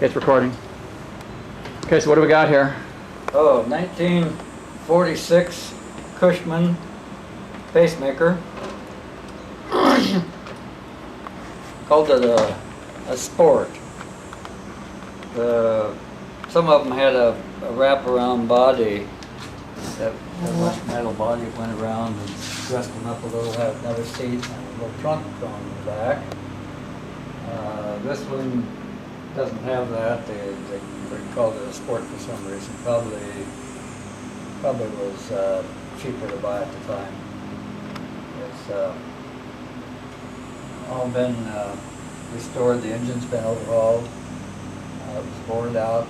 Okay, it's recording. Okay, so what do we got here? Oh, 1946 Cushman pacemaker. Called it a sport. Some of them had a wraparound body, that metal body that went around and dressed them up a little, had another seat and a little trunk on the back. This one doesn't have that. They called it a sport for some reason. Probably was cheaper to buy at the time. It's all been restored. The engine's been overhauled. It was bored out.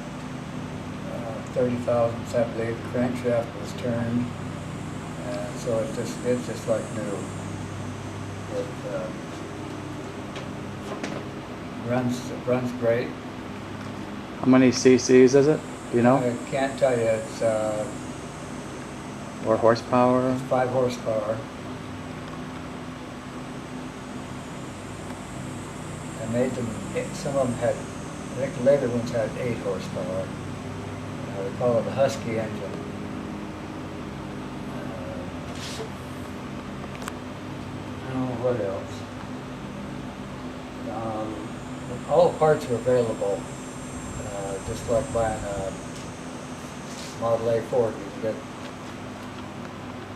30 thousandths, I believe. The crankshaft was turned, and so it's just like new. It runs great. How many cc's is it? Do you know? I can't tell you. It's Or horsepower? 5 horsepower. I made them. Some of them had. I think the later ones had 8 horsepower. They call it a Husky engine. I don't know what else. All the parts are available. Just like buying a Model A Ford, you can get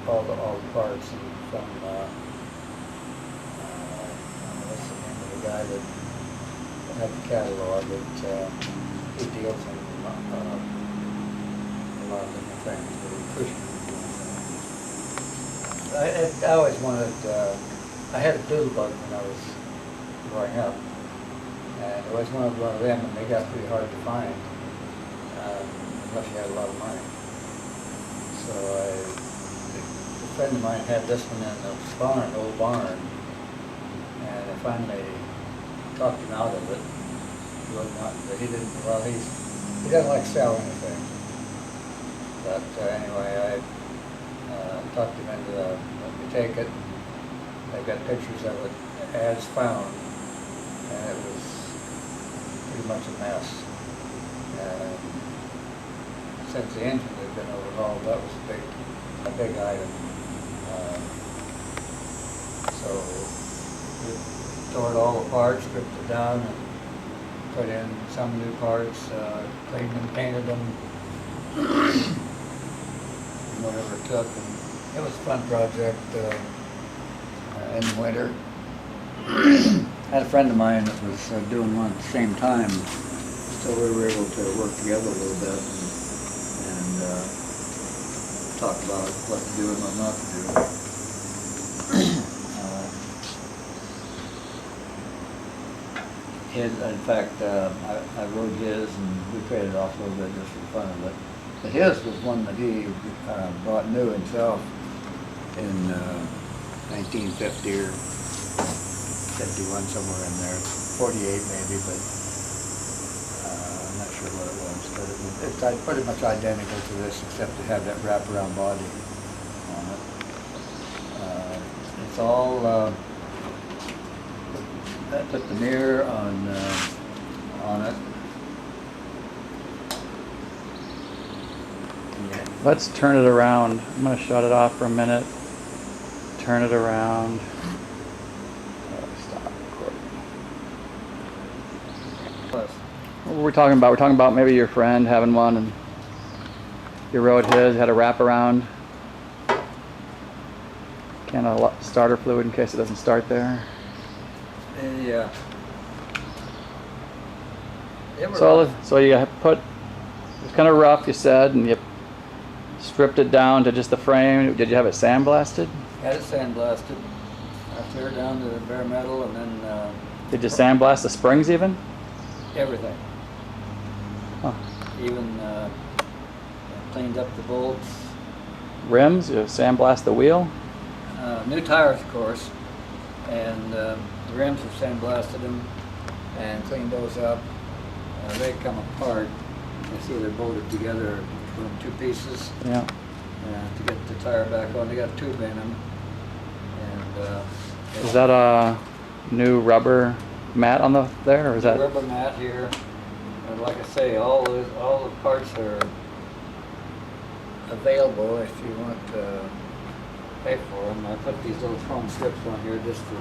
all the parts from. What's the name of the guy that had the catalog? He deals in a lot of different things. But I always wanted. I had a doodle bug when I was growing up, and I always wanted one of them, and they got pretty hard to find unless you had a lot of money. So a friend of mine had this one in the barn, old barn, and I finally talked him out of it. But he didn't. Well, he doesn't like to sell anything. But anyway, I talked him into let me take it. I got pictures of it as found, and it was pretty much a mess. And since the engine had been overhauled, that was a big item. So we tore it all apart, stripped it down, and put in some new parts, cleaned them, painted them, whatever it took. And it was a fun project in the winter. I had a friend of mine that was doing one at the same time, so we were able to work together a little bit and talk about what to do and what not to do. In fact, I wrote his, and we traded off a little bit just for fun of it. But his was one that he bought new himself in 1950 or 51, somewhere in there, 48 maybe, but I'm not sure what it was. But it's pretty much identical to this, except to have that wraparound body on it. It's all. I put the mirror on it. Yeah. Let's turn it around. I'm going to shut it off for a minute. Turn it around. Stop recording. What were we talking about? We're talking about maybe your friend having one, and you rode his, had a wraparound. Can of starter fluid in case it doesn't start there. Yeah. So you put, it was kind of rough, you said, and you stripped it down to just the frame. Did you have it sandblasted? Had it sandblasted. I cleared down to the bare metal, and then Did you sandblast the springs even? everything. Huh. Even cleaned up the bolts. Rims? You sandblast the wheel? New tires, of course, and the rims have sandblasted them and cleaned those up. They come apart. You see they're bolted together from 2 pieces. Yeah. To get the tire back on. They got a tube in them. And Is that a new rubber mat on there, or is that rubber mat here? And like I say, all the parts are available if you want to pay for them. I put these little foam strips on here just to,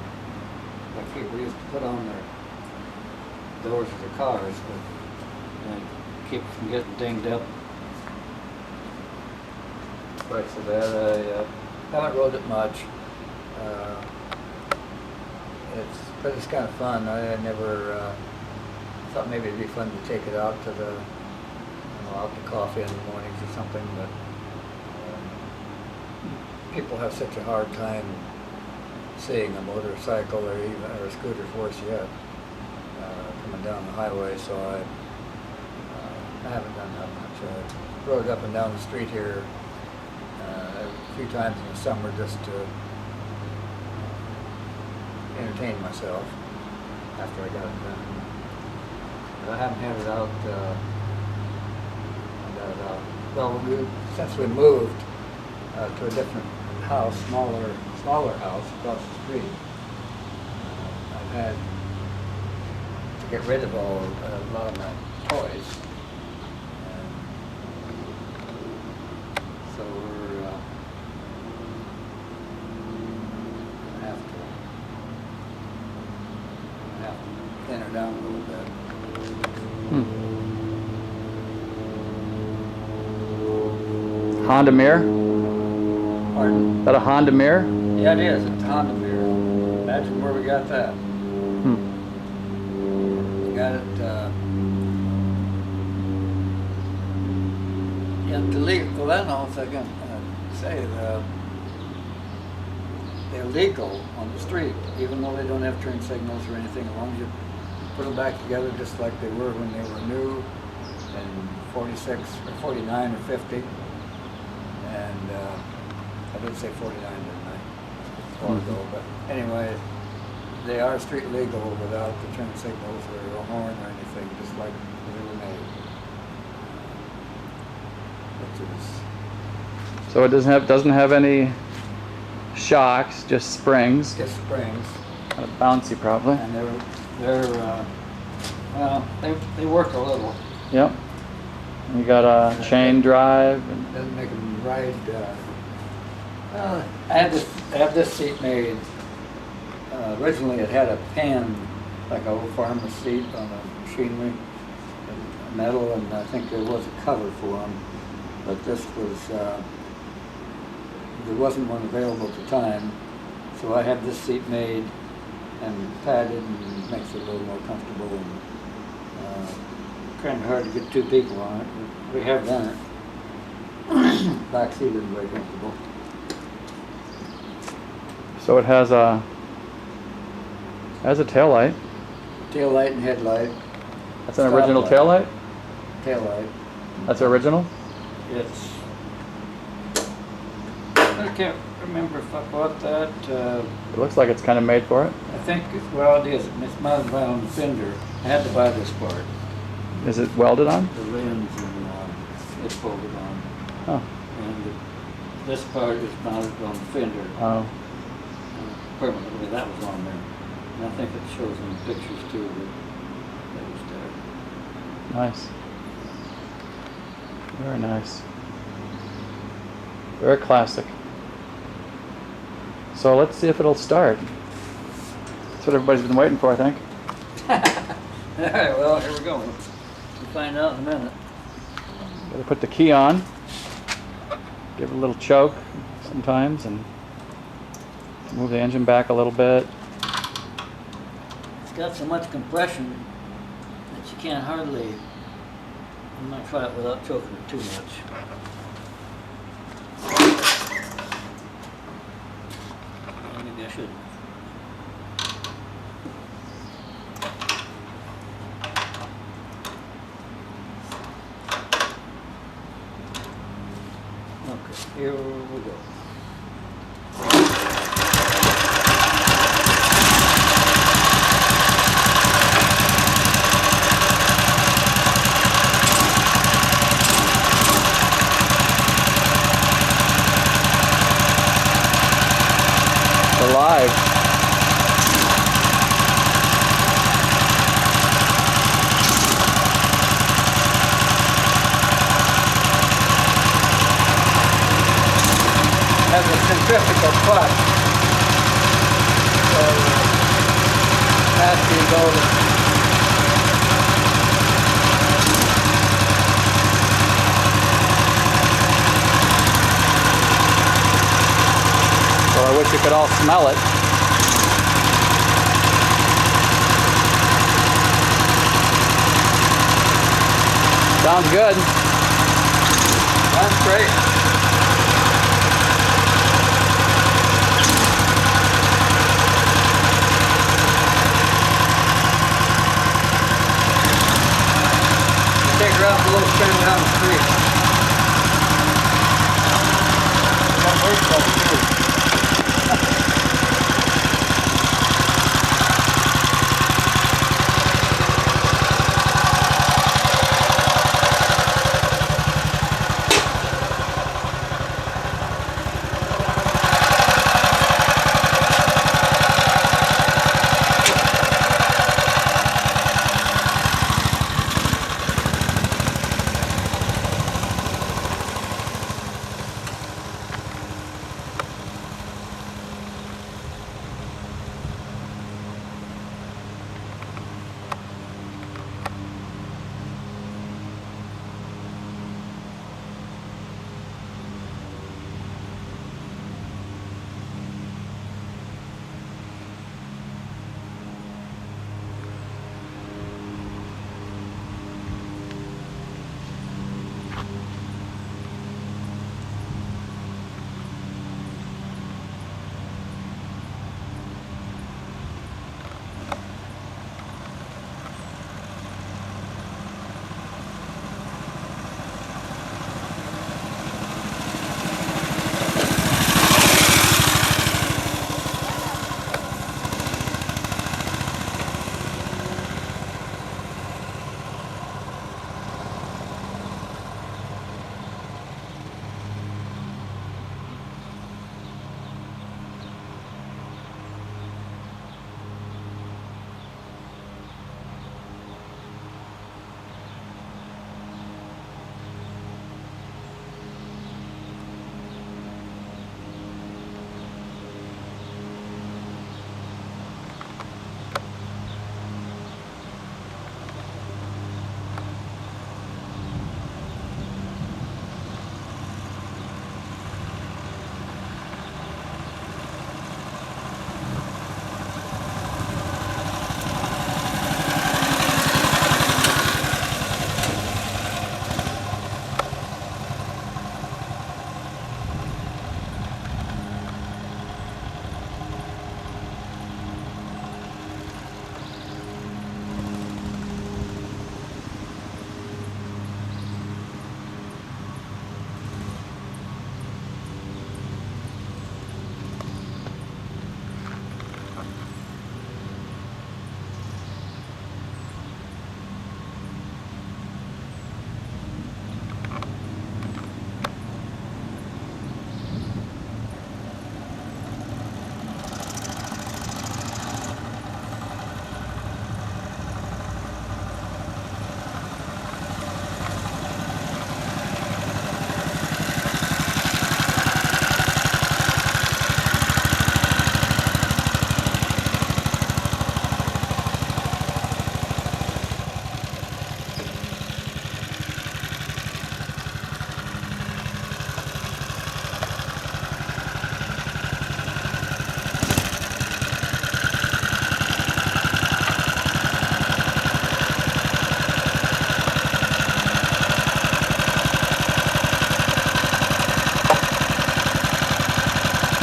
like people used to put on their doors of their cars, but keep it from getting dinged up. Price of that, I haven't rode it much. But it's kind of fun. I never thought maybe it'd be fun to take it out to the, out to coffee in the mornings or something. But people have such a hard time seeing a motorcycle or a scooter's worse yet coming down the highway. So I haven't done that much. I rode up and down the street here a few times in the summer just to entertain myself after I got it done. But I haven't had it out. Well, since we moved to a different house, smaller house across the street, I've had to get rid of a lot of my toys. So we're gonna have to thin her down a little bit. Honda mirror? Pardon? Is that a Honda mirror? Yeah, it is. It's a Honda mirror. Imagine where we got that. We got it. Yeah, well, I don't know if I can say they're legal on the street, even though they don't have turn signals or anything. As long as you put them back together just like they were when they were new, in 46 or 49 or 50. And I did say 49, didn't I? A while ago, but anyway, they are street legal without the turn signals or a horn or anything, just like they were made. So it doesn't have any shocks, just springs. Just springs. Kind of bouncy, probably. And they work a little. Yep. You got a chain drive. Doesn't make them ride. I had this seat made. Originally, it had a pan, like an old farmer's seat on a machinery, metal, and I think there was a cover for them. But this was there wasn't one available at the time, so I had this seat made and padded, and makes it a little more comfortable. And kind of hard to get two people on it. We have done it. Back seat isn't very comfortable. So it has a tail light. Tail light and headlight. That's an original tail light? Tail light. That's original? It's. I can't remember if I bought that. It looks like it's kind of made for it. I think, well, it is. It's mounted right on the fender. I had to buy this part. Is it welded on? The lens and it's folded on. Oh. And this part is mounted on the fender. Oh. Permanently, that was on there. And I think it shows in the pictures too that was there. Nice. Very nice. Very classic. So let's see if it'll start. That's what everybody's been waiting for, I think. All right, well, here we go. We'll find out in a minute. Gotta put the key on. Give it a little choke sometimes and move the engine back a little bit. It's got so much compression that you can't hardly. I'm going to try it without choking it too much. Maybe I shouldn't. Okay, here we go. Alive. centrifugal clutch. So that's the golden. Well, I wish you could all smell it. Sounds good. That's great. Take her out for a little spin down the street. That works well too.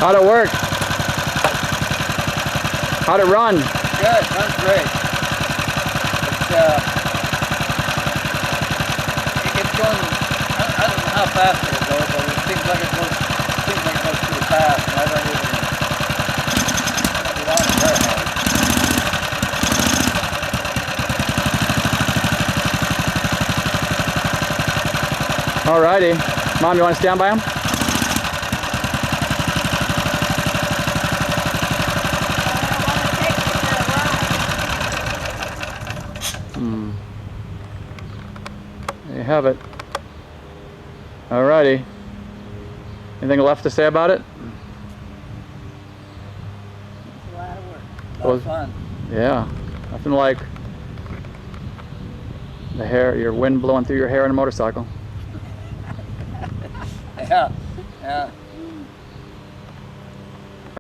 How'd it work? How'd it run? Good, runs great. It's going, I don't know how fast it'll go, but it seems like it goes pretty fast, and I don't even get on it very hard. Alrighty. Mom, you want to stand by him? There you have it. Alrighty. Anything left to say about it? Those- fun. Yeah, nothing like the hair, your wind blowing through your hair on a motorcycle. Yeah, yeah.